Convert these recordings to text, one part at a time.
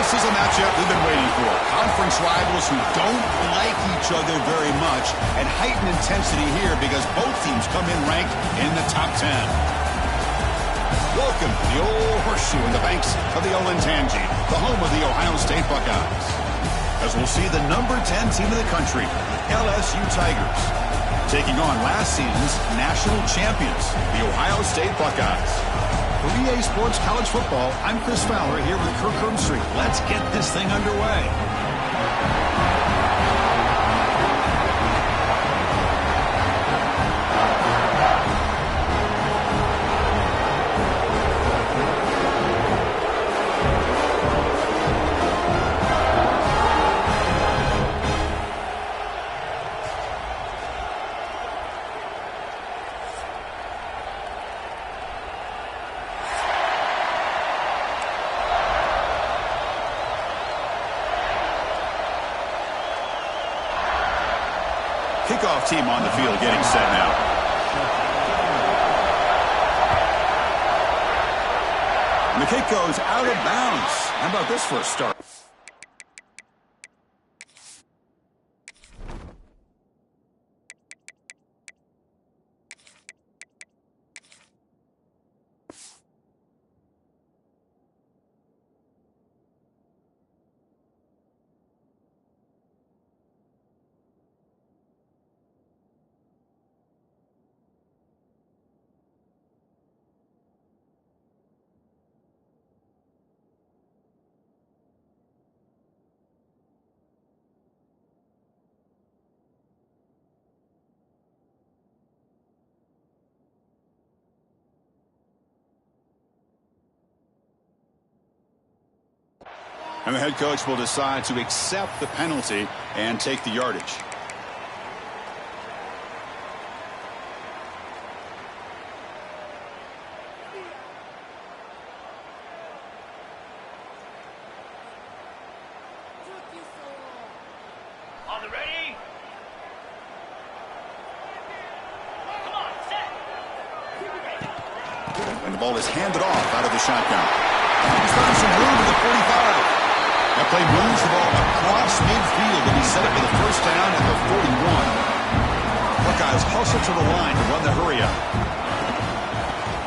This is a matchup we've been waiting for. Conference rivals who don't like each other very much, and heightened intensity here because both teams come in ranked in the top 10. Welcome to the old horseshoe in the banks of the Olentangy, the home of the Ohio State Buckeyes. As we'll see the number 10 team in the country, LSU Tigers, taking on last season's national champions, the Ohio State Buckeyes. For EA Sports College Football, I'm Chris Fowler here with Kirk Herbstreit. Let's get this thing underway. Kickoff team on the field getting set now. And the kick goes out of bounds. How about this for a start? And the head coach will decide to accept the penalty and take the yardage. On the ready? Come on, set. And the ball is handed off out of the shotgun. He's found some room to the 45. That play moves the ball across midfield and he set up for the first down at the 41. Buckeyes hustle to the line to run the hurry up.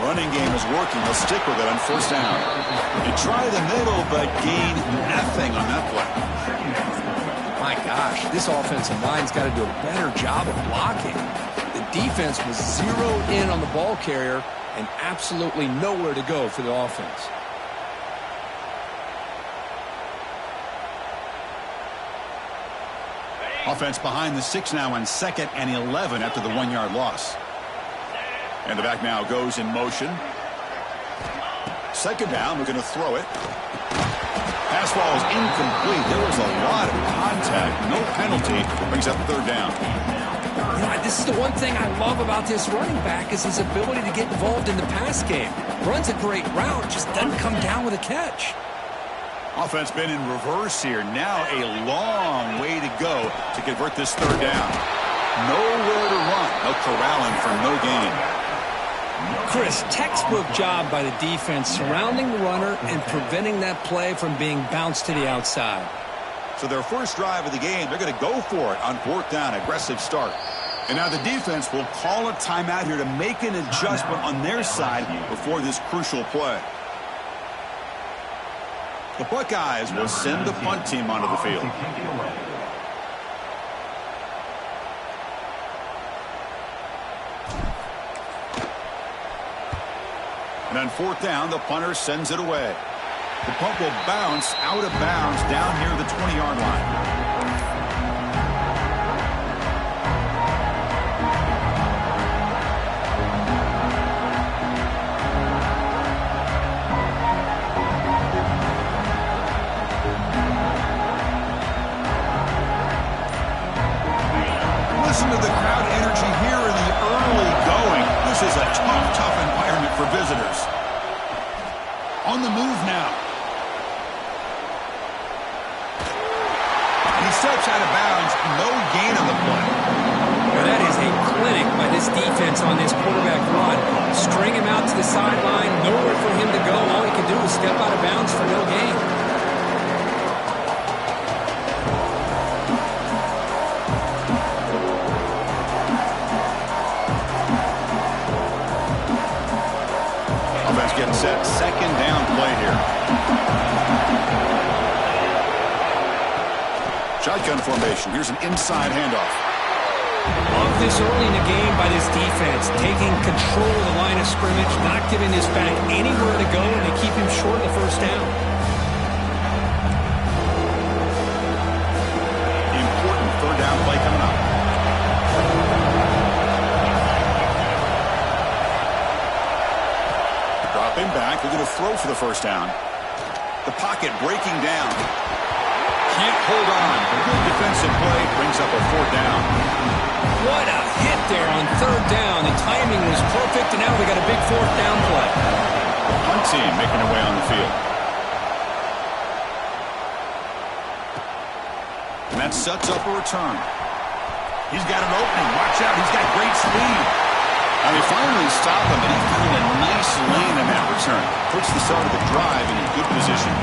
Running game is working. They'll stick with it on first down. They try the middle but gain nothing on that play. My gosh, this offensive line's got to do a better job of blocking. The defense was zeroed in on the ball carrier and absolutely nowhere to go for the offense. Offense behind the 6 now on 2nd and 11 after the 1-yard loss. And the back now goes in motion. 2nd down, we're going to throw it. Pass ball is incomplete. There was a lot of contact. No penalty. Brings up 3rd down. You know, this is the one thing I love about this running back is his ability to get involved in the pass game. Runs a great route, just doesn't come down with a catch. Offense been in reverse here. Now a long way to go to convert this 3rd down. Nowhere to run. No corralling for no gain. Chris, textbook job by the defense surrounding the runner and preventing that play from being bounced to the outside. So their first drive of the game, they're going to go for it on 4th down. Aggressive start. And now the defense will call a timeout here to make an adjustment on their side before this crucial play. The Buckeyes will send the punt team onto the field. And on 4th down, the punter sends it away. The punt will bounce out of bounds down near the 20-yard line. Listen to the crowd energy here in the early going. This is a tough environment for visitors. On the move now. He steps out of bounds. No gain on the play. Now that is a clinic by this defense on this quarterback run. String him out to the sideline. Nowhere for him to go. All he can do is step out of bounds for no gain. set second down play here. Shotgun formation. Here's an inside handoff. Love this early in the game by this defense, taking control of the line of scrimmage, not giving this back anywhere to go, and they keep him short of the first down. Important third down play coming up. Dropping back, they're going to throw for the first down. The pocket breaking down. Can't hold on. A good defensive play brings up a fourth down. What a hit there on third down. The timing was perfect, and now we got a big fourth down play. Punt team making their way on the field. And that sets up a return. He's got an opening. Watch out. He's got great speed. And they finally stop him, and he found a nice lane in that return. Puts the start of the drive in a good position.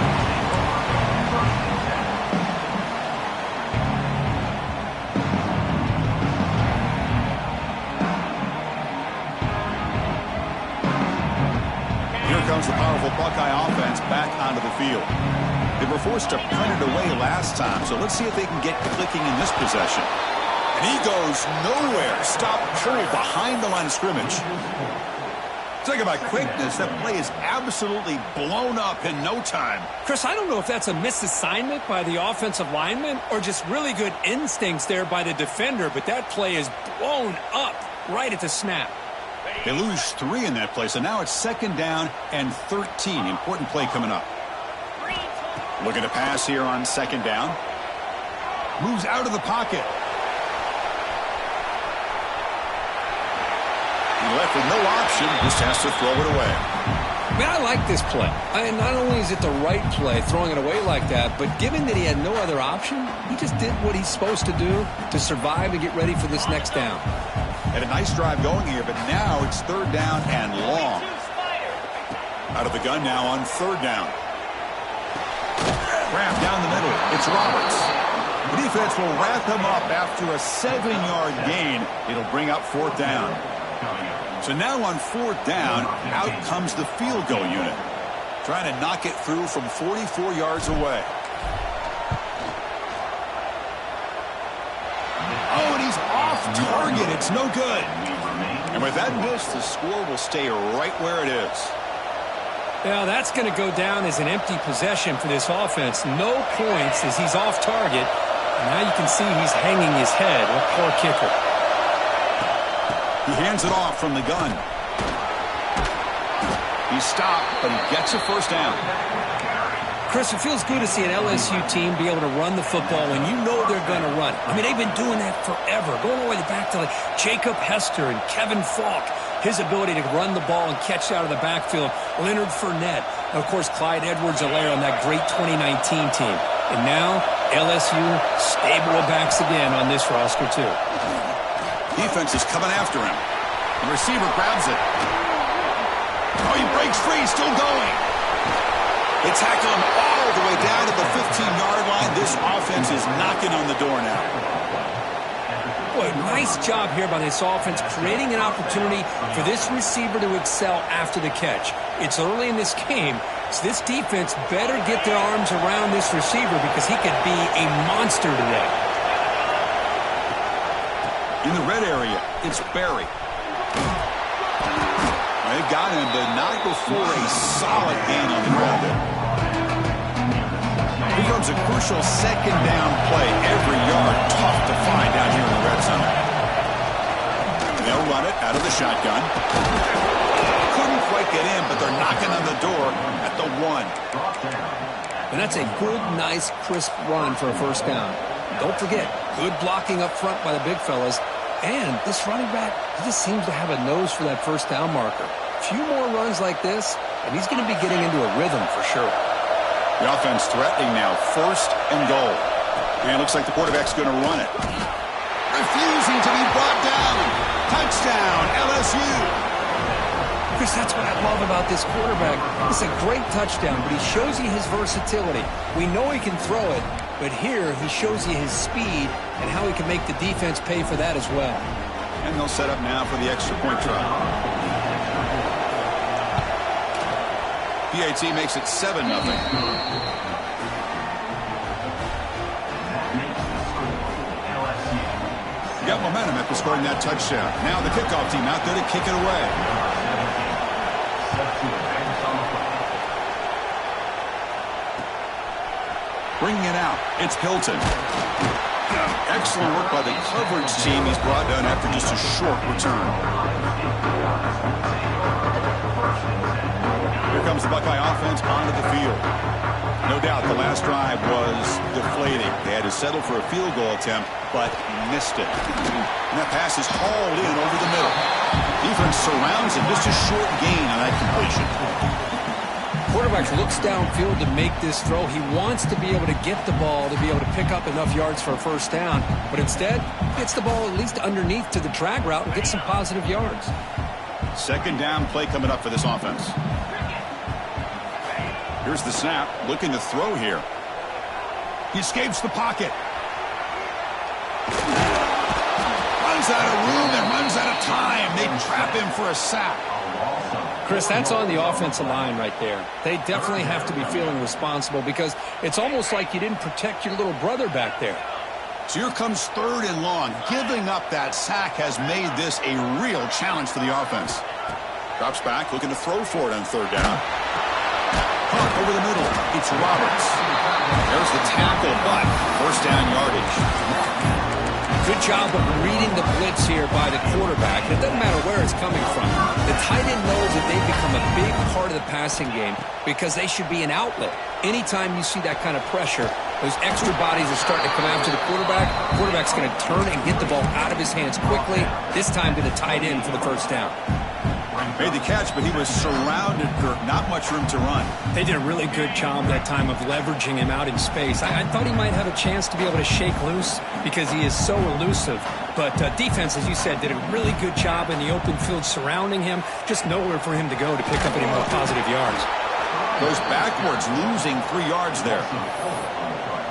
Comes the powerful Buckeye offense back onto the field. They were forced to punt it away last time, so let's see if they can get clicking in this possession. And he goes nowhere. Stop cold behind the line of scrimmage. Talk about quickness. That play is absolutely blown up in no time. Chris, I don't know if that's a misassignment by the offensive lineman or just really good instincts there by the defender, but that play is blown up right at the snap. They lose 3 in that play, so now it's second down and 13. Important play coming up. Looking to pass here on second down. Moves out of the pocket. He left with no option. Just has to throw it away. Man, I like this play. Not only is it the right play, throwing it away like that, but given that he had no other option, he just did what he's supposed to do to survive and get ready for this next down. Had a nice drive going here, but now it's third down and long. Out of the gun now on third down. Wrap down the middle. It's Roberts. The defense will wrap him up after a 7-yard gain. It'll bring up fourth down. So now on fourth down, out comes the field goal unit. Trying to knock it through from 44 yards away. Oh, and he's off target. It's no good. And with that miss, the score will stay right where it is. Well, that's going to go down as an empty possession for this offense. No points as he's off target. And now you can see he's hanging his head. What a poor kicker. He hands it off from the gun. He's stopped, but he gets a first down. Chris, it feels good to see an LSU team be able to run the football when you know they're going to run it. I mean, they've been doing that forever, going all the way back to like Jacob Hester and Kevin Falk. His ability to run the ball and catch out of the backfield. Leonard Fournette. And of course, Clyde Edwards-Helaire on that great 2019 team. And now, LSU stable of backs again on this roster, too. Defense is coming after him. The receiver grabs it. Oh, he breaks free, still going. They tackle him all the way down to the 15-yard line. This offense is knocking on the door now. Boy, nice job here by this offense, creating an opportunity for this receiver to excel after the catch. It's early in this game, so this defense better get their arms around this receiver because he could be a monster today. In the red area, it's Barry. They've got him, but not before a solid gain on the ground there. Here comes a crucial second down play. Every yard tough to find down here in the red zone. They'll run it out of the shotgun. Couldn't quite get in, but they're knocking on the door at the 1. And that's a good, nice, crisp run for a first down. Don't forget, good blocking up front by the big fellas. And this running back, he just seems to have a nose for that first down marker. A few more runs like this, and he's going to be getting into a rhythm for sure. The offense threatening now, first and goal. And it looks like the quarterback's going to run it. Refusing to be brought down. Touchdown, LSU. Chris, that's what I love about this quarterback. It's a great touchdown, but he shows you his versatility. We know he can throw it, but here he shows you his speed and how he can make the defense pay for that as well. And they'll set up now for the extra point try. PAT makes it 7-0. Got momentum after scoring that touchdown. Now the kickoff team out there to kick it away. Bringing it out, it's Hilton. Excellent work by the coverage team. He's brought down after just a short return. Here comes the Buckeye offense onto the field. No doubt the last drive was deflating. They had to settle for a field goal attempt, but missed it. And that pass is hauled in over the middle. Defense surrounds him. Just a short gain on that completion. Quarterback looks downfield to make this throw. He wants to be able to get the ball to be able to pick up enough yards for a first down, but instead gets the ball at least underneath to the drag route and gets some positive yards. Second down play coming up for this offense. Here's the snap, looking to throw here. He escapes the pocket. Runs out of room and runs out of time. They trap him for a sack. Chris, that's on the offensive line right there. They definitely have to be feeling responsible because it's almost like you didn't protect your little brother back there. So here comes 3rd and long. Giving up that sack has made this a real challenge for the offense. Drops back, looking to throw for it on 3rd down. Hunt over the middle. It's Roberts. There's the tackle, but first down yardage. Good job of reading the blitz here by the quarterback. It doesn't matter where it's coming from. The tight end knows that they've become a big part of the passing game because they should be an outlet. Anytime you see that kind of pressure, those extra bodies are starting to come after the quarterback. Quarterback's going to turn and get the ball out of his hands quickly, this time to the tight end for the first down. Made the catch, but he was surrounded, Kirk. Not much room to run. They did a really good job that time of leveraging him out in space. I thought he might have a chance to be able to shake loose because he is so elusive. But defense, as you said, did a really good job in the open field surrounding him. Just nowhere for him to go to pick up any more positive yards. Goes backwards, losing 3 yards there.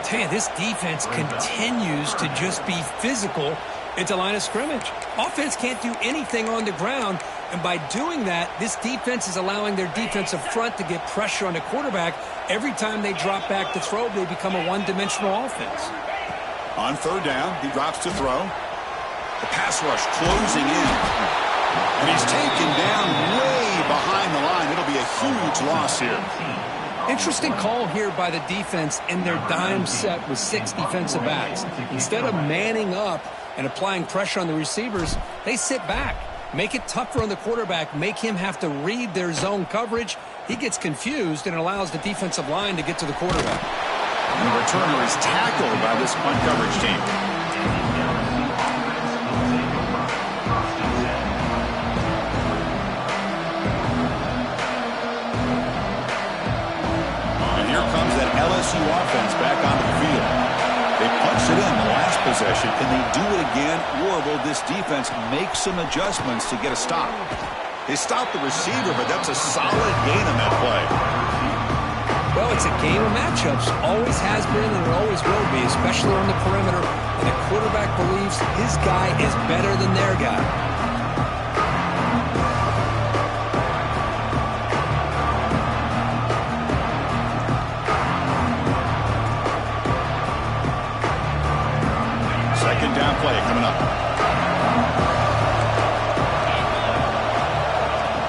Tell you, this defense continues to just be physical at the line of scrimmage. Offense can't do anything on the ground, and by doing that, this defense is allowing their defensive front to get pressure on the quarterback. Every time they drop back to throw, they become a one-dimensional offense. On 3rd down, he drops to throw. The pass rush closing in. And he's taken down way behind the line. It'll be a huge loss here. Interesting call here by the defense in their dime set with 6 defensive backs. Instead of manning up and applying pressure on the receivers, they sit back, make it tougher on the quarterback, make him have to read their zone coverage. He gets confused and allows the defensive line to get to the quarterback. And the returner is tackled by this punt coverage team. And here comes that LSU offense back onto the field. They punched it in the last possession. Can they do it again, or will this defense make some adjustments to get a stop? They stopped the receiver, but that's a solid gain on that play. Well, it's a game of matchups. Always has been and it always will be, especially on the perimeter. And the quarterback believes his guy is better than their guy. Second down play coming up.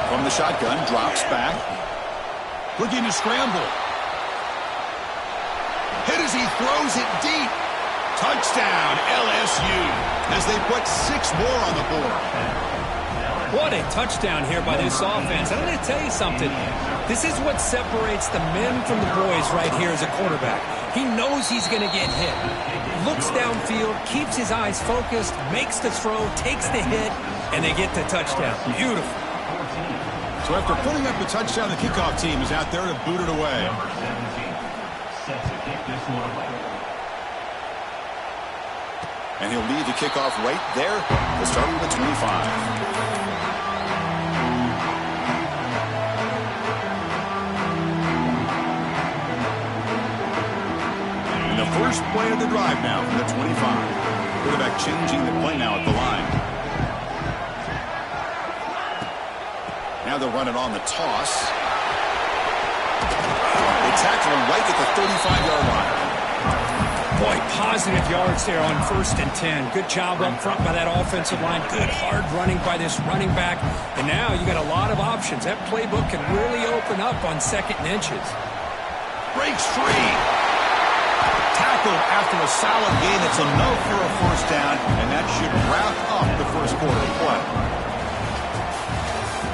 From the shotgun, drops back. Looking to scramble. Hit as he throws it deep. Touchdown, LSU, as they put 6 more on the board. What a touchdown here by this offense. I'm going to tell you something. This is what separates the men from the boys right here as a quarterback. He knows he's going to get hit. Looks downfield, keeps his eyes focused, makes the throw, takes the hit, and they get the touchdown. Beautiful. So after putting up the touchdown, the kickoff team is out there to boot it away. And he'll lead the kickoff right there, the start of the 25. First play of the drive now from the 25. Quarterback changing the play now at the line. Now they'll run it on the toss. They tackle him right at the 35-yard line. Boy, positive yards there on 1st and 10. Good job up front by that offensive line. Good hard running by this running back. And now you got a lot of options. That playbook can really open up on 2nd and inches. Breaks free. Tackled after a solid gain. It's enough for a first down, and that should wrap up the first quarter of play.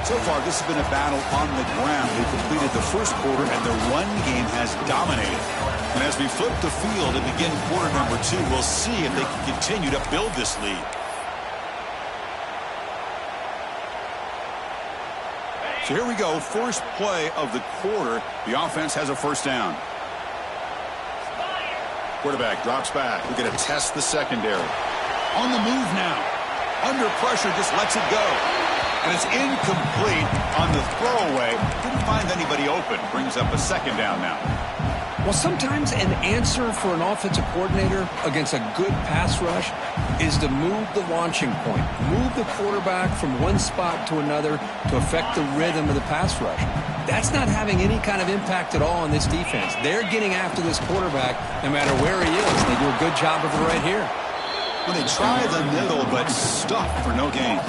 So far, this has been a battle on the ground. They completed the first quarter, and the run game has dominated. And as we flip the field and begin quarter number 2, we'll see if they can continue to build this lead. So here we go, first play of the quarter. The offense has a first down. Quarterback drops back. We're going to test the secondary. On the move now. Under pressure, just lets it go. And it's incomplete on the throwaway. Didn't find anybody open. Brings up a second down now. Well, sometimes an answer for an offensive coordinator against a good pass rush is to move the launching point. Move the quarterback from one spot to another to affect the rhythm of the pass rush. That's not having any kind of impact at all on this defense. They're getting after this quarterback no matter where he is. They do a good job of it right here. Well, they try the middle, but stuck for no gain.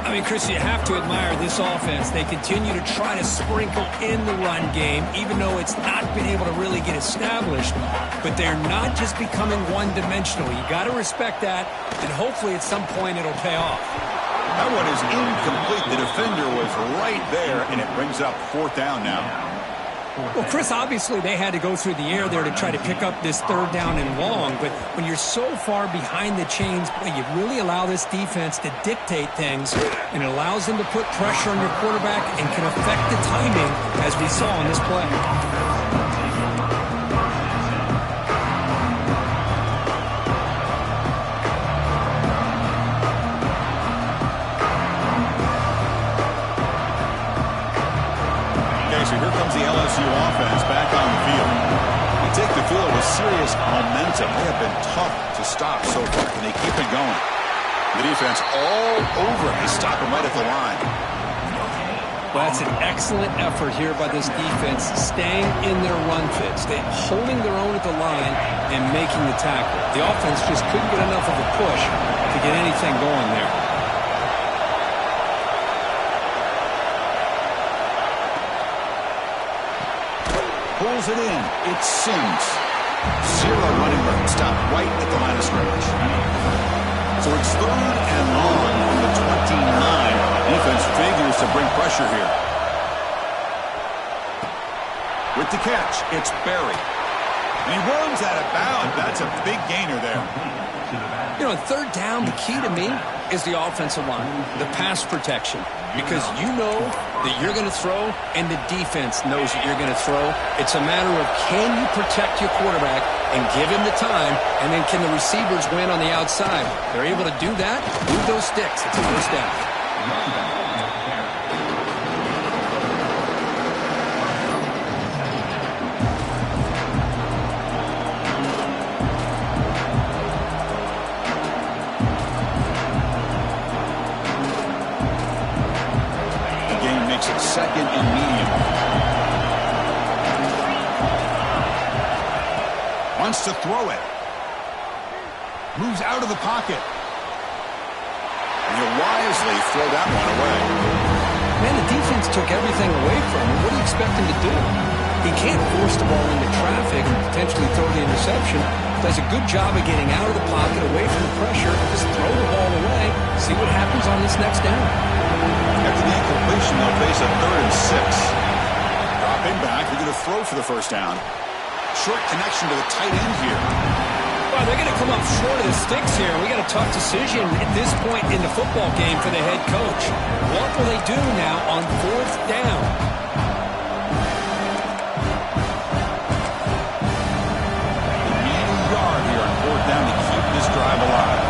I mean, Chris, you have to admire this offense. They continue to try to sprinkle in the run game, even though it's not been able to really get established. But they're not just becoming one-dimensional. You got to respect that, and hopefully at some point it'll pay off. That one is incomplete. The defender was right there, and it brings up 4th down now. Well, Chris, obviously they had to go through the air there to try to pick up this 3rd down and long, but when you're so far behind the chains, you really allow this defense to dictate things, and it allows them to put pressure on your quarterback and can affect the timing, as we saw in this play. So here comes the LSU offense back on the field. They take the field with serious momentum. They have been tough to stop so far, and they keep it going. The defense all over it. They stop him right at the line. Well, that's an excellent effort here by this defense, staying in their run fits, holding their own at the line and making the tackle. The offense just couldn't get enough of a push to get anything going there. Pulls it in. It's Sims. 0 running room. Stop right at the line of scrimmage. So it's 3rd and long from the 29. Defense figures to bring pressure here. With the catch, it's Berry. And he runs out of bounds. That's a big gainer there. You know, 3rd down, the key to me is the offensive line, the pass protection. Because you know that you're going to throw, and the defense knows that you're going to throw. It's a matter of can you protect your quarterback and give him the time, and then can the receivers win on the outside? They're able to do that, move those sticks. It's a first down. Second and medium. Wants to throw it. Moves out of the pocket. And he'll wisely throw that one away. Man, the defense took everything away from him. What do you expect him to do? He can't force the ball into traffic and potentially throw the interception. Does a good job of getting out of the pocket, away from the pressure. Just throw the ball away. See what happens on this next down. After the incompletion, they'll face a 3rd and 6. Dropping back, they're going to throw for the first down. Short connection to the tight end here. Well, they're going to come up short of the sticks here. We got a tough decision at this point in the football game for the head coach. What will they do now on 4th down? They need a yard here on 4th down to keep this drive alive.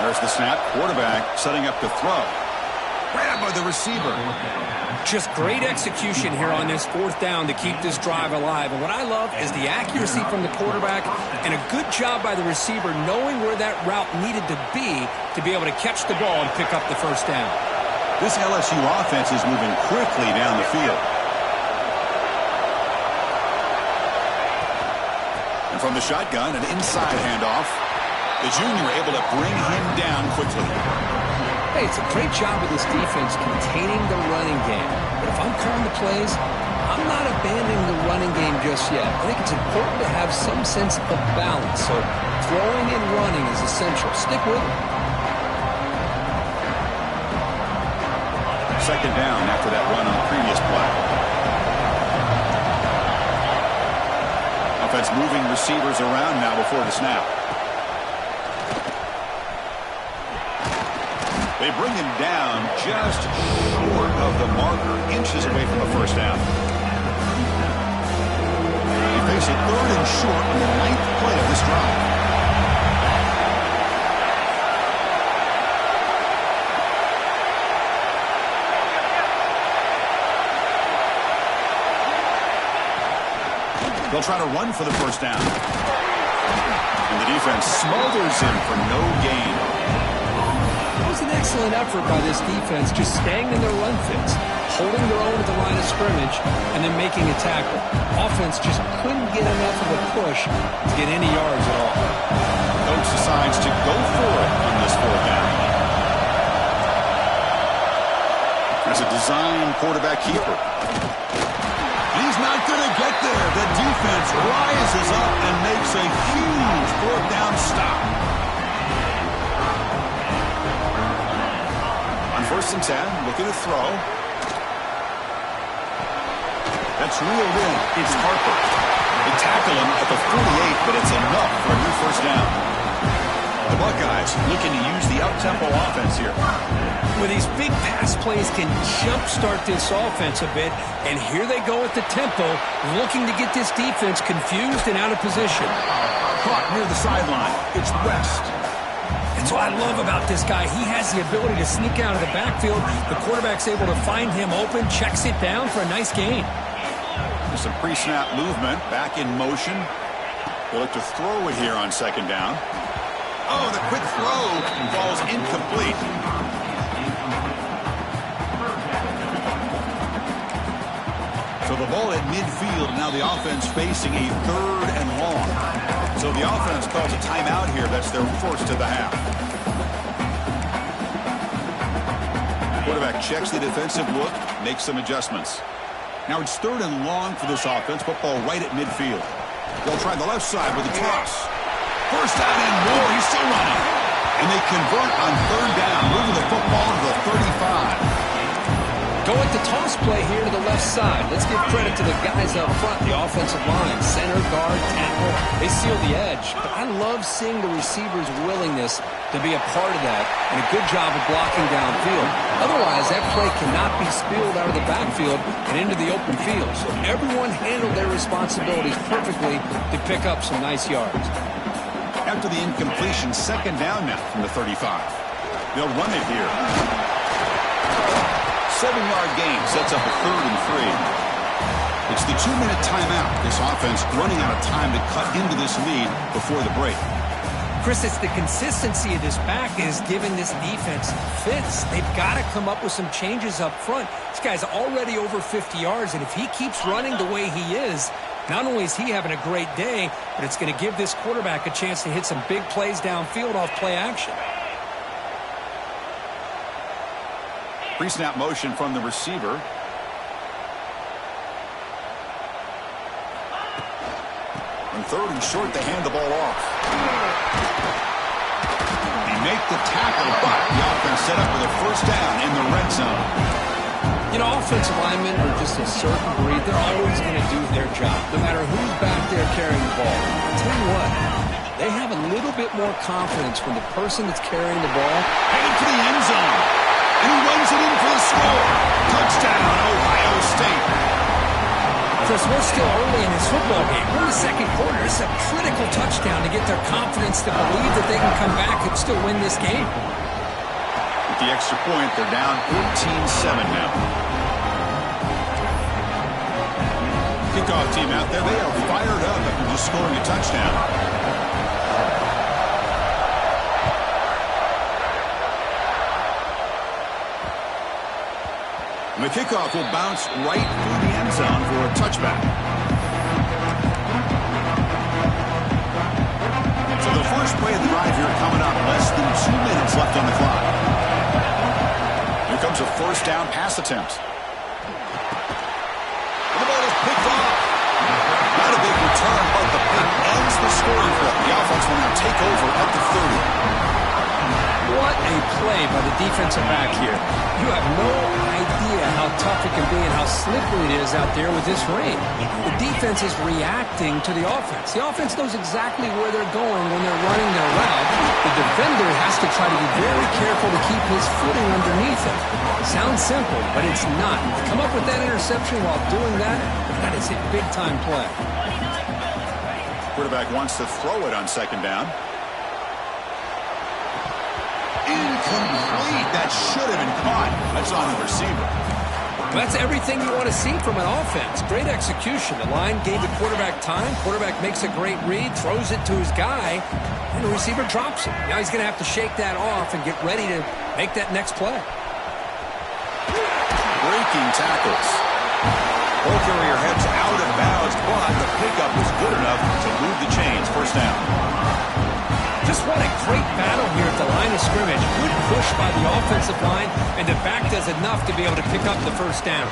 There's the snap. Quarterback setting up to throw. Grabbed by the receiver. Just great execution here on this fourth down to keep this drive alive. And what I love is the accuracy from the quarterback and a good job by the receiver knowing where that route needed to be able to catch the ball and pick up the first down. This LSU offense is moving quickly down the field. And from the shotgun, an inside handoff. The junior able to bring him down quickly. Hey, it's a great job of this defense containing the running game. But if I'm calling the plays, I'm not abandoning the running game just yet. I think it's important to have some sense of balance. So throwing and running is essential. Stick with it. Second down after that run on the previous play. Offense moving receivers around now before the snap. They bring him down just short of the marker, inches away from the first down. They face a third and short on the 9th play of this drive. They'll try to run for the first down. And the defense smothers him for no gain. It was an excellent effort by this defense, just staying in their run fits, holding their own at the line of scrimmage, and then making a tackle. Offense just couldn't get enough of a push to get any yards at all. Coach decides to go for it on this fourth down. There's a design quarterback keeper. He's not going to get there. The defense rises up and makes a huge fourth down stop. On 1st and 10, looking to throw. That's reeled in. It's Harper. They tackle him at the 48, but it's enough for a new first down. The Buckeyes looking to use the up-tempo offense here. Well, these big pass plays can jumpstart this offense a bit, and here they go at the tempo, looking to get this defense confused and out of position. Caught near the sideline. It's West. That's what I love about this guy. He has the ability to sneak out of the backfield. The quarterback's able to find him open, checks it down for a nice gain. There's some pre-snap movement, back in motion. They look to throw it here on 2nd down. Oh, the quick throw falls incomplete. So the ball at midfield, now the offense facing a 3rd and long. So the offense calls a timeout here. That's their first of the half. Quarterback checks the defensive look, makes some adjustments. Now it's 3rd and long for this offense. Football right at midfield. They'll try the left side with a toss. First down and more. He's still running. And they convert on 3rd down, moving the football to the 35. Go with the toss play here to the left side. Let's give credit to the guys up front, the offensive line, center, guard, tackle. They seal the edge. But I love seeing the receiver's willingness to be a part of that and a good job of blocking downfield. Otherwise, that play cannot be spilled out of the backfield and into the open field. So everyone handled their responsibilities perfectly to pick up some nice yards. After the incompletion, 2nd down now from the 35. They'll run it here. 7-yard gain sets up a 3rd and 3. It's the 2-minute timeout. This offense running out of time to cut into this lead before the break. Chris, it's the consistency of this back is giving this defense fits. They've got to come up with some changes up front. This guy's already over 50 yards, and if he keeps running the way he is, not only is he having a great day, but it's going to give this quarterback a chance to hit some big plays downfield off play action. Pre-snap motion from the receiver. On 3rd and short, they hand the ball off. They make the tackle, but the offense set up with a first down in the red zone. You know, offensive linemen are just a certain breed. They're always going to do their job, no matter who's back there carrying the ball. I'll tell you what, they have a little bit more confidence when the person that's carrying the ball headed to the end zone. And he runs it in for the score. Touchdown, Ohio State. Chris, we're still early in this football game. We're in the 2nd quarter. It's a critical touchdown to get their confidence to believe that they can come back and still win this game. With the extra point, they're down 14-7 now. Kickoff team out there, they are fired up after just scoring a touchdown. And the kickoff will bounce right through the end zone for a touchback. So the first play of the drive here coming up. Less than 2 minutes left on the clock. Here comes a first down pass attempt. The ball is picked off. Not a big return, but the pick ends the scoring play. The offense will now take over at the 30. What a play by the defensive back here. You have no idea how tough it can be and how slippery it is out there with this rain. The defense is reacting to the offense. The offense knows exactly where they're going when they're running their route. The defender has to try to be very careful to keep his footing underneath him. Sounds simple, but it's not. To come up with that interception while doing that, that is a big-time play. Quarterback wants to throw it on second down. Incomplete. That should have been caught. That's on the receiver. That's everything you want to see from an offense. Great execution. The line gave the quarterback time. Quarterback makes a great read, throws it to his guy, and the receiver drops it. Now he's going to have to shake that off and get ready to make that next play. Breaking tackles. Ball carrier heads out of bounds, but the pickup was good enough to move the chains. First down. Just what a great battle here at the line of scrimmage. Good push by the offensive line, and the back does enough to be able to pick up the first down.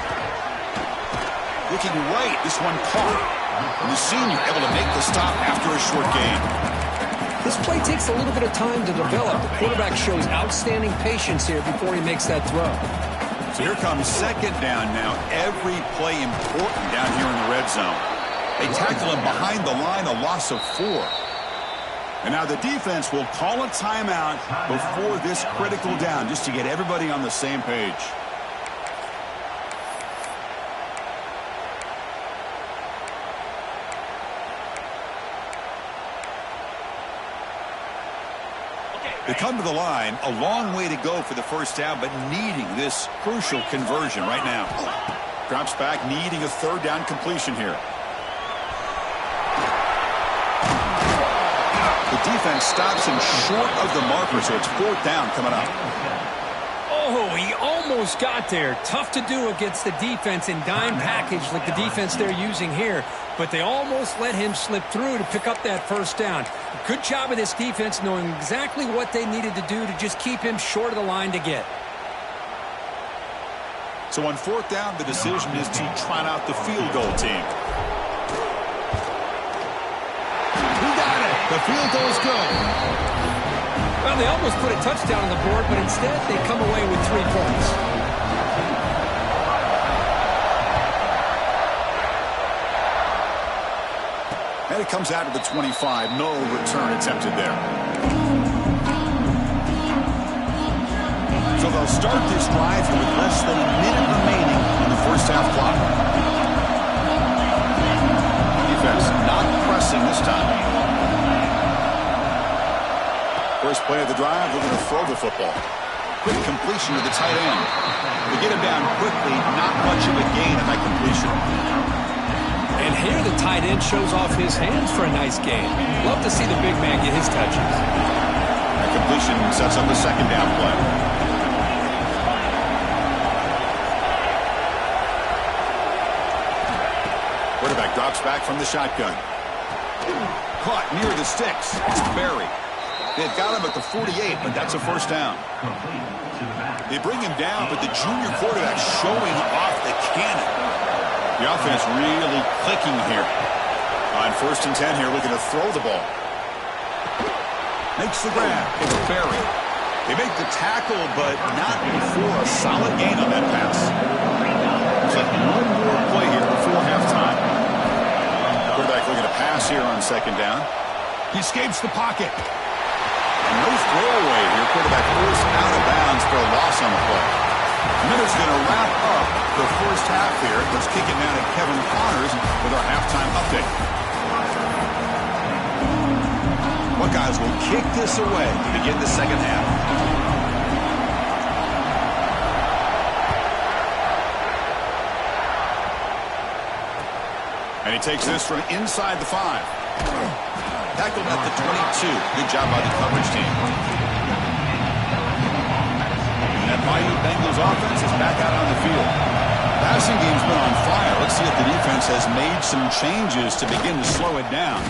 Looking right, this one caught. And the senior able to make the stop after a short gain. This play takes a little bit of time to develop. The quarterback shows outstanding patience here before he makes that throw. So here comes second down now. Every play important down here in the red zone. They tackle him behind the line, a loss of 4. And now the defense will call a timeout before this critical down, just to get everybody on the same page. They come to the line, a long way to go for the first down, but needing this crucial conversion right now. Drops back, needing a third down completion here. The defense stops him short of the marker, so it's fourth down coming up. Oh, he almost got there. Tough to do against the defense in dime package like the defense they're using here, but they almost let him slip through to pick up that first down. Good job of this defense knowing exactly what they needed to do to just keep him short of the line to get. So on fourth down, the decision is to trot out the field goal team. The field goal is good. Well, they almost put a touchdown on the board, but instead they come away with 3 points. And it comes out to the 25. No return attempted there. So they'll start this drive with less than a minute remaining in the first half clock. Defense not pressing this time. First play of the drive, we're going to throw the football. Quick completion to the tight end. They get him down quickly, not much of a gain on that completion. And here the tight end shows off his hands for a nice gain. Love to see the big man get his touches. That completion sets up a second down play. Quarterback drops back from the shotgun. Caught near the sticks. It's Berry. They've got him at the 48, but that's a first down. They bring him down, but the junior quarterback showing off the cannon. The offense really clicking here. On first and 10 here, looking to throw the ball. Makes the grab. It's Berry. They make the tackle, but not before a solid gain on that pass. Looks like one more play here before halftime. Quarterback looking to pass here on second down. He escapes the pocket. And no throwaway here. Quarterback forced out of bounds for a loss on the play. Minutes going to wrap up the first half here. Let's kick it now to Kevin Connors with our halftime update. Buckeyes will kick this away to begin the second half. And he takes this from inside the 5. Tackled at the 22. Good job by the coverage team. And that mighty Bengals offense is back out on the field. Passing game's been on fire. Let's see if the defense has made some changes to begin to slow it down.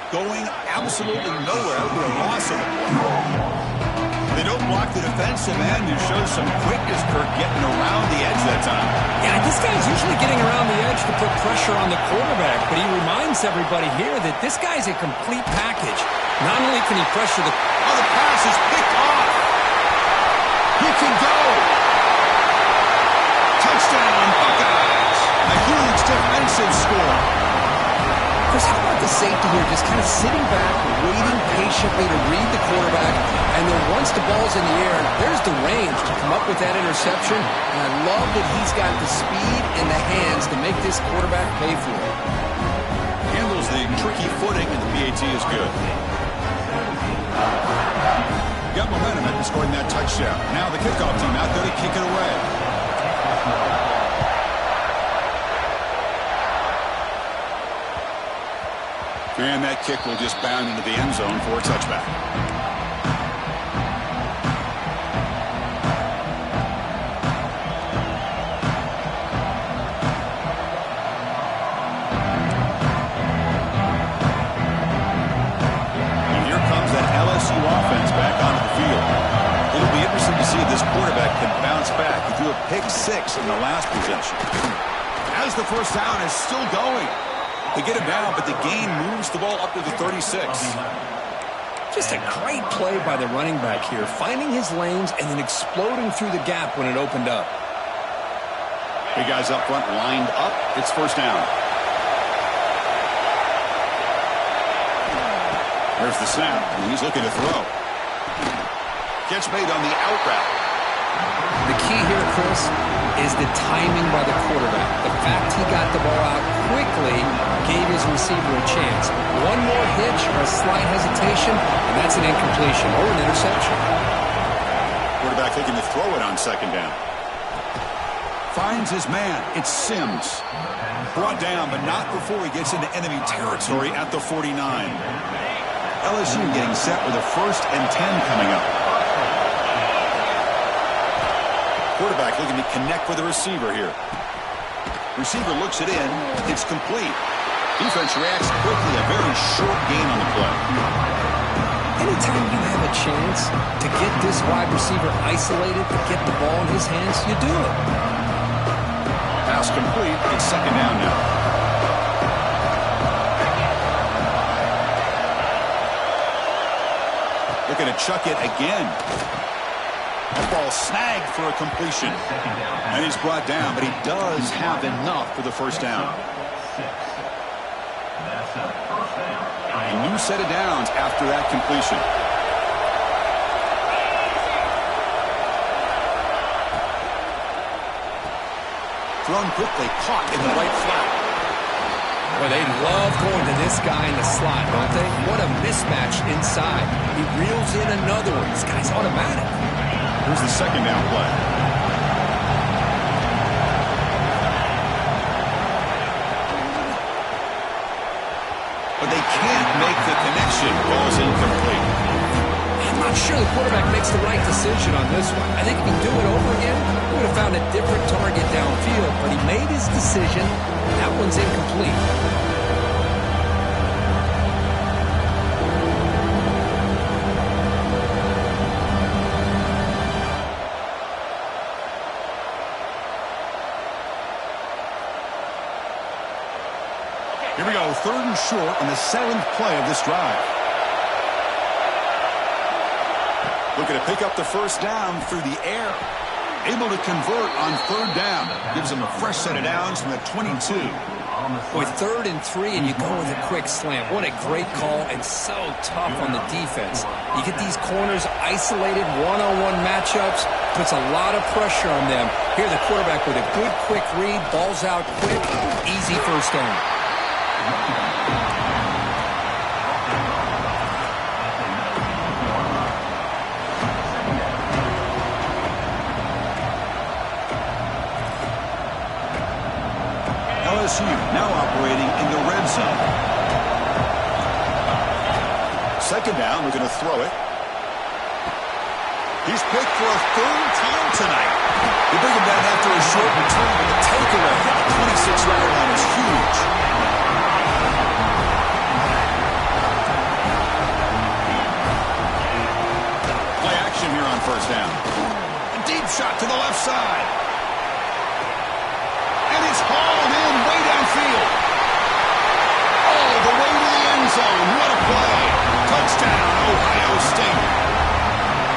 Going absolutely nowhere with a loss of it. They don't block the defensive end, who shows some quickness, Kirk, getting around the edge that time. Yeah, this guy's usually getting around the edge to put pressure on the quarterback, but he reminds everybody here that this guy's a complete package. Not only can he pressure the... Oh, the pass is picked off. He can go. Touchdown, Buckeyes. A huge defensive score. Chris, how about the safety here just kind of sitting back, waiting patiently to read the quarterback, and then once the ball's in the air, there's the range to come up with that interception, and I love that he's got the speed and the hands to make this quarterback pay for it. Handles the tricky footing, and the PAT is good. Got momentum after scoring that touchdown. Now the kickoff team out there to kick it away. And that kick will just bound into the end zone for a touchback. And here comes that LSU offense back onto the field. It'll be interesting to see if this quarterback can bounce back. He threw a pick 6 in the last possession. As the first down is still going. They get him down, but the gain moves the ball up to the 36. Just a great play by the running back here, finding his lanes and then exploding through the gap when it opened up. Big guys up front lined up. It's first down. There's the snap, and he's looking to throw. Catch made on the out route. The key here, Chris, is the timing by the quarterback. The fact he got the ball out quickly gave his receiver a chance. One more hitch or a slight hesitation, and that's an incompletion or an interception. Quarterback looking to throw it on second down. Finds his man. It's Sims. Brought down, but not before he gets into enemy territory at the 49. LSU getting set with a 1st and 10 coming up. Quarterback looking to connect with the receiver here. Receiver looks it in. It's complete. Defense reacts quickly. A very short gain on the play. Anytime you have a chance to get this wide receiver isolated, to get the ball in his hands, you do it. Pass complete. It's second down now. Looking to chuck it again. That ball snagged for a completion. And he's brought down, but he does have enough for the first down. A new set of downs after that completion. Thrown quickly, caught in the right flat. Well, they love going to this guy in the slot, don't they? What a mismatch inside. He reels in another one. This guy's automatic. Here's the second down play. But they can't make the connection. Ball's incomplete. I'm not sure the quarterback makes the right decision on this one. I think if he do it over again, he would have found a different target downfield, but he made his decision. That one's incomplete. Here we go, 3rd and short on the 7th play of this drive. Looking to pick up the first down through the air. Able to convert on 3rd down. Gives him a fresh set of downs from the 22. Boy, 3rd and 3, and you go with a quick slam. What a great call, and so tough on the defense. You get these corners isolated, one-on-one matchups, puts a lot of pressure on them. Here the quarterback with a good quick read, balls out quick, easy first down. LSU now operating in second down. We're going to throw it. He's picked for a third time tonight. They bring him down after a short return, but the takeaway at the 26-yard line is huge. Play action here on first down. A deep shot to the left side. And it's hauled in way downfield. Oh, the way to the end zone. What a play. Touchdown, Ohio State.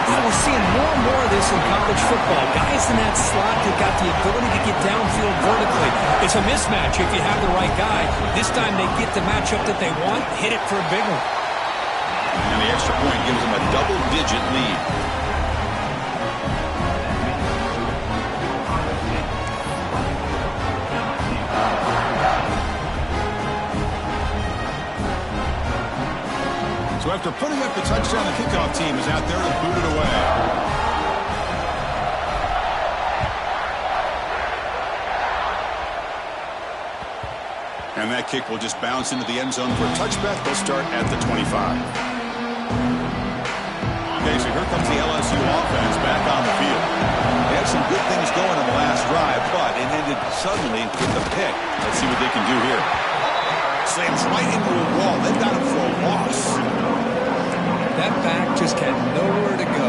Yeah, we're seeing more and more of this in college football. Guys in that slot that got the ability to get downfield vertically. It's a mismatch if you have the right guy. This time they get the matchup that they want, hit it for a big one. And the extra point gives them a double-digit lead. So after putting up the touchdown, the kickoff team is out there to boot it away. And that kick will just bounce into the end zone for a touchback. They'll start at the 25. Okay, so here comes the LSU offense back on the field. They had some good things going in the last drive, but it ended suddenly with the pick. Let's see what they can do here. Slams right into a wall. They've got him for a loss. That back just had nowhere to go.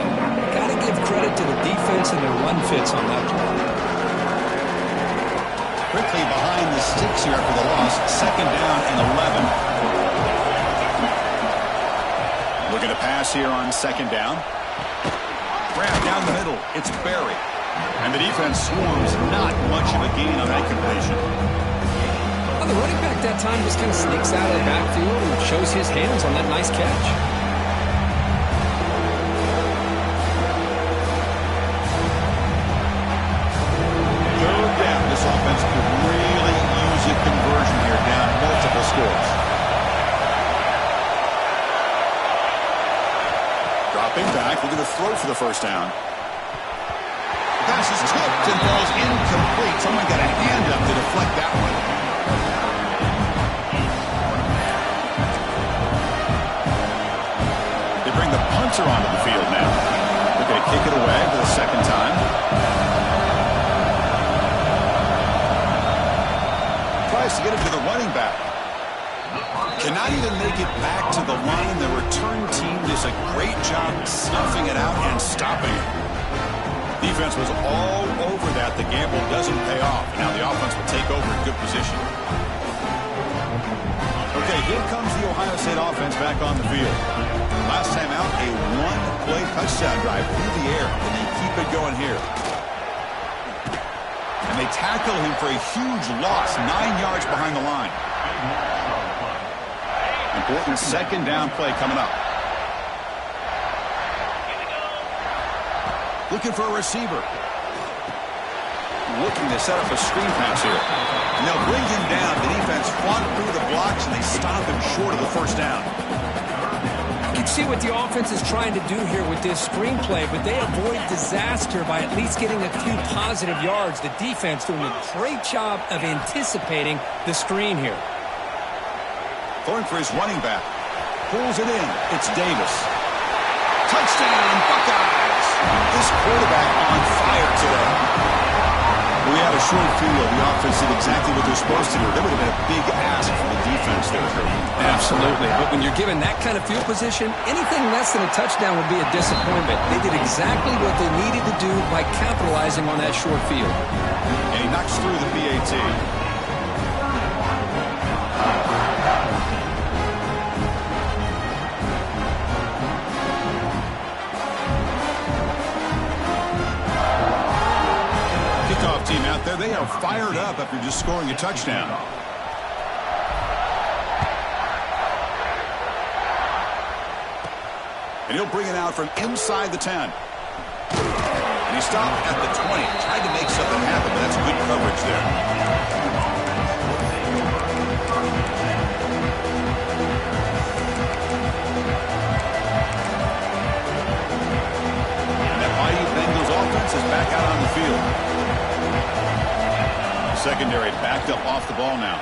Got to give credit to the defense and their run fits on that play. Quickly behind the sticks here after the loss. Second down and 11. Looking to pass here on second down. Grab down the middle. It's Berry. And the defense swarms. Not much of a gain on that completion. Well, the running back that time just kind of sneaks out of the backfield and shows his hands on that nice catch. Offense could really use a conversion here, down multiple scores. Dropping back, looking to throw for the first down. The pass is tipped and falls incomplete. Someone got a hand up to deflect that one. They bring the punter onto the field now. They're going to kick it away for the second time. To get it to the running back. Cannot even make it back to the line. The return team does a great job snuffing it out and stopping it. Defense was all over that. The gamble doesn't pay off. Now the offense will take over in good position. Okay, here comes the Ohio State offense back on the field. Last time out, a one-play touchdown drive through the air. And they keep it going here. And they tackle him for a huge loss, 9 yards behind the line. Important second down play coming up. Looking for a receiver. Looking to set up a screen pass here. And they'll bring him down. The defense fought through the blocks, and they stop him short of the first down. You can see what the offense is trying to do here with this screenplay, but they avoid disaster by at least getting a few positive yards. The defense doing a great job of anticipating the screen here. Going for his running back. Pulls it in. It's Davis. Touchdown, Buckeyes. This quarterback on fire today. We had a short field. The offense did exactly what they're supposed to do. That would have been a big ask for the defense there. Absolutely. But when you're given that kind of field position, anything less than a touchdown would be a disappointment. They did exactly what they needed to do by capitalizing on that short field. And he knocks through the PAT. Team out there, they are fired up after just scoring a touchdown. And he'll bring it out from inside the 10. And he stopped at the 20. Tried to make something happen, but that's good coverage there. And that mighty Bengals offense is back out on the field. Secondary backed up off the ball now.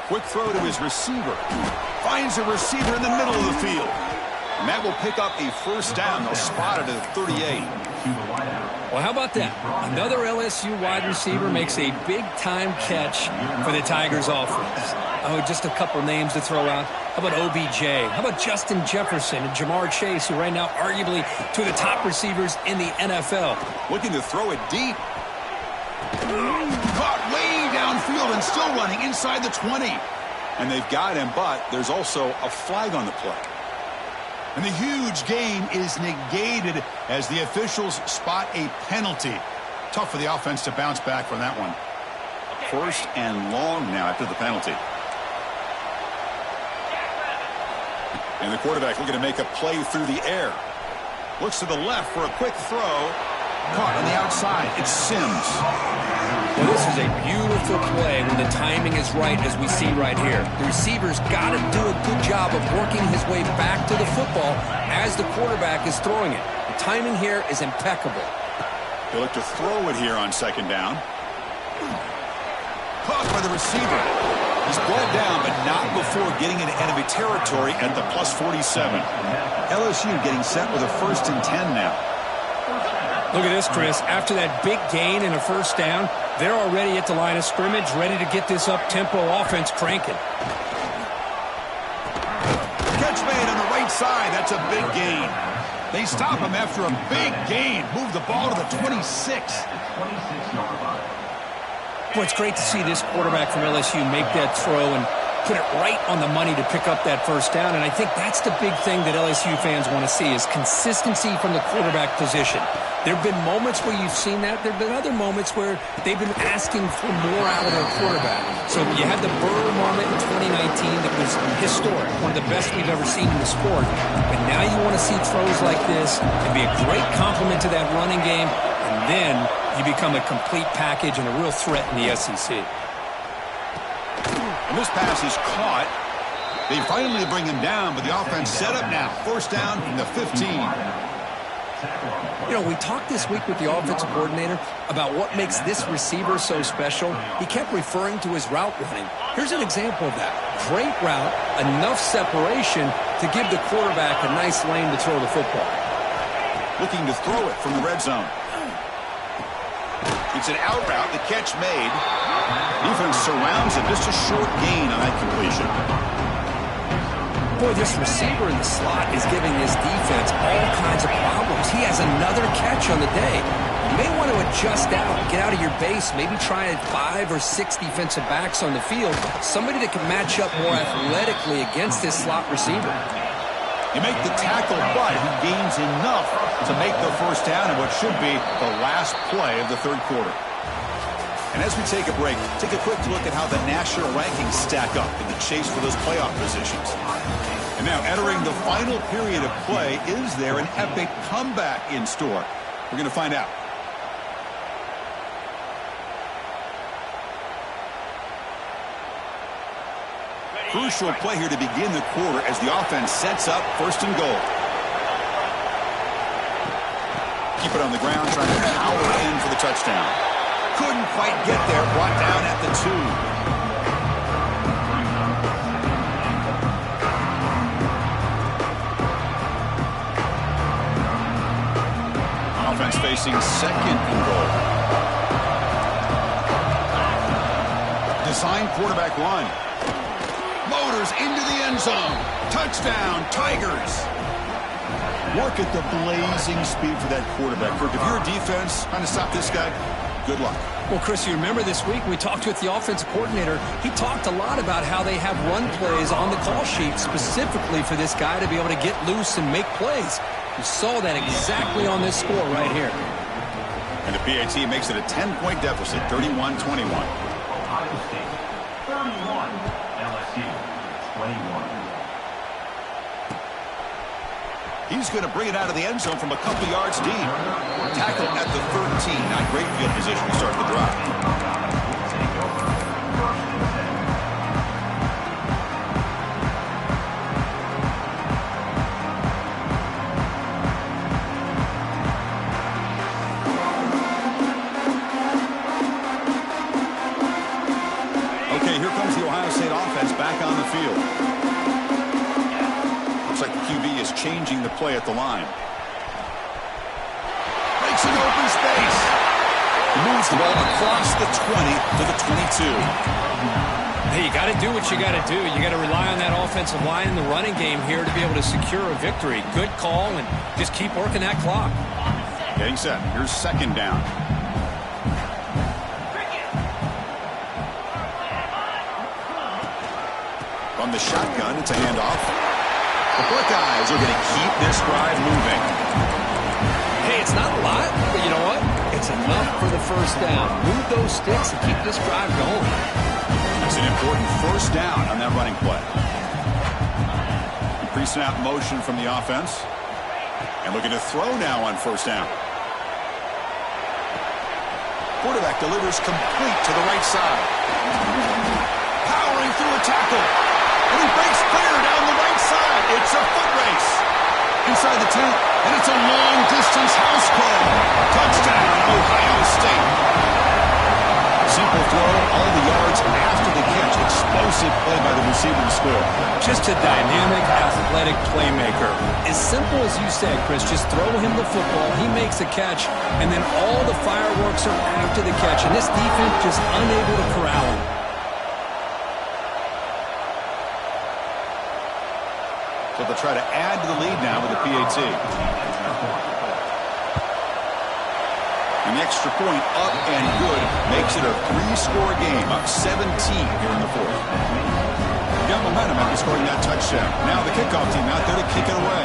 Quick throw to his receiver. Finds a receiver in the middle of the field. And that will pick up a first down. They'll spot it at 38. Well, how about that? Another LSU wide receiver makes a big-time catch for the Tigers offense. Oh, just a couple names to throw out. How about OBJ? How about Justin Jefferson and Jamar Chase, who right now arguably two of the top receivers in the NFL? Looking to throw it deep. Caught way downfield and still running inside the 20. And they've got him, but there's also a flag on the play. And the huge gain is negated as the officials spot a penalty. Tough for the offense to bounce back from that one. First and long now after the penalty. And the quarterback looking to make a play through the air. Looks to the left for a quick throw. Caught on the outside. It's Sims. Well, this is a beautiful play when the timing is right, as we see right here. The receiver's got to do a good job of working his way back to the football as the quarterback is throwing it. The timing here is impeccable. They look to throw it here on second down. Caught by the receiver. He's brought down, but not before getting into enemy territory at the plus 47. LSU getting set with a 1st and 10 now. Look at this, Chris. After that big gain and a first down, they're already at the line of scrimmage, ready to get this up-tempo offense cranking. Catch made on the right side. That's a big gain. They stop him after a big gain. Move the ball to the 26. Boy, it's great to see this quarterback from LSU make that throw and put it right on the money to pick up that first down. And I think that's the big thing that LSU fans want to see is consistency from the quarterback position. There have been moments where you've seen that. There have been other moments where they've been asking for more out of their quarterback. So you had the Burr moment in 2019 that was historic, one of the best we've ever seen in the sport. But now you want to see throws like this and be a great complement to that running game. And then you become a complete package and a real threat in the SEC. And this pass is caught. They finally bring him down, but the offense set up now. First down from the 15. You know, we talked this week with the offensive coordinator about what makes this receiver so special. He kept referring to his route running. Here's an example of that. Great route, enough separation to give the quarterback a nice lane to throw the football. Looking to throw it from the red zone. It's an out route. The catch made. Defense surrounds it. Just a short gain on that completion. Boy, this receiver in the slot is giving this defense all kinds of problems. He has another catch on the day. You may want to adjust out, get out of your base, maybe try 5 or 6 defensive backs on the field, somebody that can match up more athletically against this slot receiver. You make the tackle, but he gains enough to make the first down in what should be the last play of the third quarter. And as we take a break, take a quick look at how the national rankings stack up in the chase for those playoff positions. And now entering the final period of play, is there an epic comeback in store? We're going to find out. Crucial play here to begin the quarter as the offense sets up first and goal. Keep it on the ground, trying to power in for the touchdown. Couldn't quite get there, brought down at the 2. Offense facing second and goal. Design quarterback run. Motors into the end zone. Touchdown, Tigers. Work at the blazing speed for that quarterback. Kirk, if you're a defense trying to stop this guy, good luck. Well, Chris, you remember this week we talked with the offensive coordinator. He talked a lot about how they have run plays on the call sheet specifically for this guy to be able to get loose and make plays. You saw that exactly on this score right here. And the PAT makes it a 10-point deficit, 31-21. Ohio State, 31. LSU, 21. He's going to bring it out of the end zone from a couple yards deep. Tackle at the 13. Not great field position to start the drive. Okay, here comes the Ohio State offense back on the field. Looks like the QB is changing the play at the line. Breaks an open space. Moves the ball across the 20 to the 22. Hey, you got to do what you got to do. You got to rely on that offensive line in the running game here to be able to secure a victory. Good call, and just keep working that clock. Getting set. Here's second down. From the shotgun, it's a handoff. The Buckeyes are going to keep this drive moving. Hey, it's not a lot, but you know what? It's enough for the first down. Move those sticks and keep this drive going. That's an important first down on that running play. Pre-snap motion from the offense. And looking to throw now on first down. Quarterback delivers complete to the right side. Powering through a tackle. And he breaks clear down the right side. It's a foot race. Inside the 10, and it's a long-distance house call. Touchdown, Ohio State. Simple throw, all the yards after the catch. Explosive play by the receiver to score. Just a dynamic, athletic playmaker. As simple as you said, Chris, just throw him the football, he makes a catch, and then all the fireworks are after the catch, and this defense just unable to corral him. So they'll try to add to the lead now with the PAT. An extra point up and good makes it a 3-score game, up 17 here in the fourth. They got momentum after scoring that touchdown. Now the kickoff team out there to kick it away.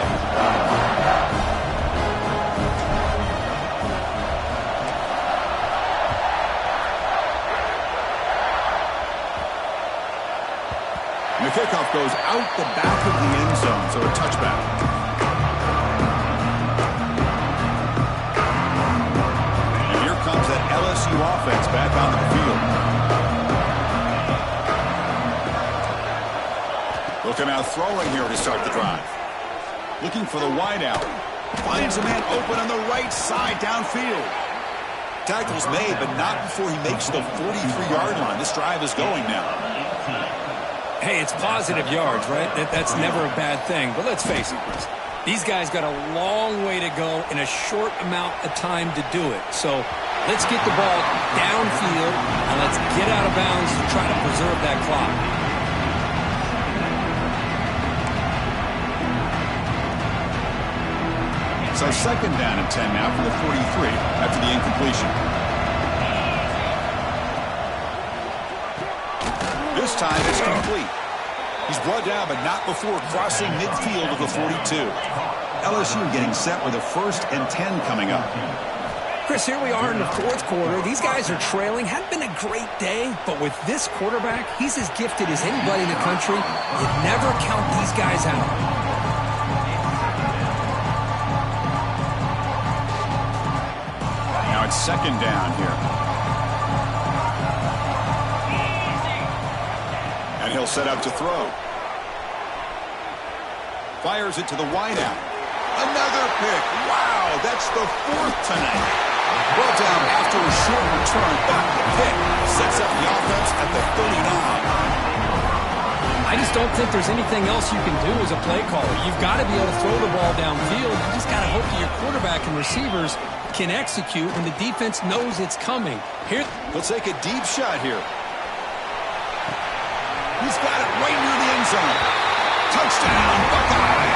And the kickoff goes out the back of the end zone, so a touchback. And here comes that LSU offense back onto the field. They'll come out throwing here to start the drive. Looking for the wideout. Finds a man open on the right side downfield. Tackle's made, but not before he makes the 43-yard line. This drive is going now. Hey, it's positive yards, right? That's never a bad thing. But let's face it, Chris. These guys got a long way to go in a short amount of time to do it. So let's get the ball downfield, and let's get out of bounds to try to preserve that clock. So second down and 10 now for the 43 after the incompletion. This time it's complete. He's brought down, but not before crossing midfield of the 42. LSU getting set with a 1st and 10 coming up. Chris, here we are in the fourth quarter. These guys are trailing. Hadn't been a great day, but with this quarterback, he's as gifted as anybody in the country. You never count these guys out. Now it's second down here. And he'll set up to throw. Fires it to the wideout. Another pick. Wow, that's the 4th tonight. Brought down after a short return, but the pick sets up the offense at the 39. I just don't think there's anything else you can do as a play caller. You've got to be able to throw the ball downfield. You just got to hope that your quarterback and receivers can execute when the defense knows it's coming. Here, He'll take a deep shot here. He's got it right near the end zone. Touchdown, Buckeyes.